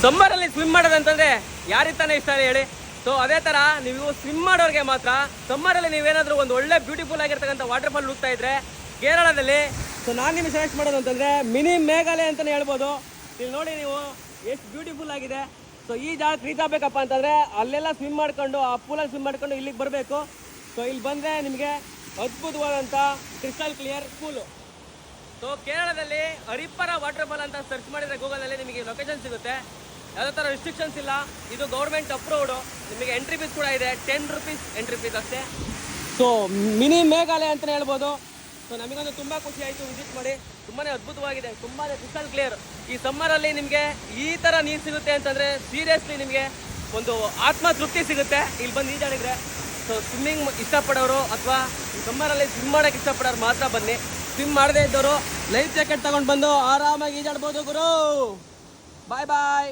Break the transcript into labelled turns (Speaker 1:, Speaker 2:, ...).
Speaker 1: ಸಮ್ಮರಲ್ಲಿ swim ಮಾಡೋದಂತಂದ್ರೆ ಯಾರಿಗೆ ತಾನೇ ಇಷ್ಟ ಹೇಳಿ. ಸೊ ಅದೇ ತರ ನೀವು ಸ್ವಿಮ್ ಮಾಡೋರಿಗೆ ಮಾತ್ರ ಸಮ್ಮರಲ್ಲಿ ನೀವೇನಾದ್ರೂ ಒಂದು ಒಳ್ಳೆ ಬ್ಯೂಟಿಫುಲ್ ಆಗಿರ್ತಕ್ಕಂಥ ವಾಟರ್ ಫಾಲ್ ಹುಡುಕ್ತಾ ಇದ್ರೆ ಕೇರಳದಲ್ಲಿ, ಸೊ ನಾನು ನಿಮಗೆ ಸಜೆಸ್ಟ್ ಮಾಡೋದು ಅಂತಂದ್ರೆ ಮಿನಿ ಮೇಘಾಲಯ ಅಂತಾನೆ ಹೇಳ್ಬೋದು. ಇಲ್ಲಿ ನೋಡಿ ನೀವು ಎಷ್ಟು ಬ್ಯೂಟಿಫುಲ್ ಆಗಿದೆ. ಸೊ ಈ ಜಾಗಕ್ಕೆ ರೀಚ್ ಆಗ್ಬೇಕಪ್ಪ ಅಂತಂದ್ರೆ ಅಲ್ಲೆಲ್ಲ ಸ್ವಿಮ್ ಮಾಡ್ಕೊಂಡು ಆ ಪೂಲಲ್ಲಿ ಸ್ವಿಮ್ ಮಾಡ್ಕೊಂಡು ಇಲ್ಲಿಗೆ ಬರಬೇಕು. ಸೊ ಇಲ್ಲಿ ಬಂದರೆ ನಿಮಗೆ ಅದ್ಭುತವಾದಂಥ ಕ್ರಿಸ್ಟಲ್ ಕ್ಲಿಯರ್ ಪೂಲು. ಸೊ ಕೇರಳದಲ್ಲಿ ಹರಿಪ್ಪರ ವಾಟರ್ ಫಾಲ್ ಅಂತ ಸರ್ಚ್ ಮಾಡಿದರೆ ಗೂಗಲಲ್ಲಿ ನಿಮಗೆ ಲೊಕೇಶನ್ ಸಿಗುತ್ತೆ. ಯಾವುದೇ ಥರ ರಿಸ್ಟ್ರಿಕ್ಷನ್ಸ್ ಇಲ್ಲ, ಇದು ಗೌರ್ಮೆಂಟ್ ಅಪ್ರೂವ್ಡು. ನಿಮಗೆ ಎಂಟ್ರಿ ಫೀಸ್ ಕೂಡ ಇದೆ, 10 ರೂಪೀಸ್ ಎಂಟ್ರಿ ಫೀಸ್ ಅಷ್ಟೇ. ಸೊ ಮಿನಿ ಮೇಘಾಲಯ ಅಂತಲೇ ಹೇಳ್ಬೋದು. ಸೊ ನಮಗಂತೂ ತುಂಬ ಖುಷಿ ಆಯಿತು ವಿಸಿಟ್ ಮಾಡಿ. ತುಂಬಾ ಅದ್ಭುತವಾಗಿದೆ, ತುಂಬಾ ಕ್ರಿಸ್ಟಲ್ ಕ್ಲಿಯರ್. ಈ ಸಮ್ಮರಲ್ಲಿ ನಿಮಗೆ ಈ ಥರ ನೀರು ಸಿಗುತ್ತೆ ಅಂತಂದರೆ ಸೀರಿಯಸ್ಲಿ ನಿಮಗೆ ಒಂದು ಆತ್ಮ ತೃಪ್ತಿ ಸಿಗುತ್ತೆ ಇಲ್ಲಿ ಬಂದು ಈಜಾಡಿದ್ರೆ. ಸೊ ಸ್ವಿಮ್ಮಿಂಗ್ ಇಷ್ಟಪಡೋರು ಅಥವಾ ಈ ಸಮ್ಮರಲ್ಲಿ ಸ್ವಿಮ್ ಮಾಡೋಕ್ಕೆ ಇಷ್ಟಪಡೋರು ಮಾತ್ರ ಬನ್ನಿ. ಸ್ವಿಮ್ ಮಾಡದೇ ಇದ್ದವರು ಲೈಫ್ ಜಾಕೆಟ್ ತಗೊಂಡು ಬಂದು ಆರಾಮಾಗಿ ಈಜಾಡ್ಬೋದು ಗುರು. ಬಾಯ್ ಬಾಯ್.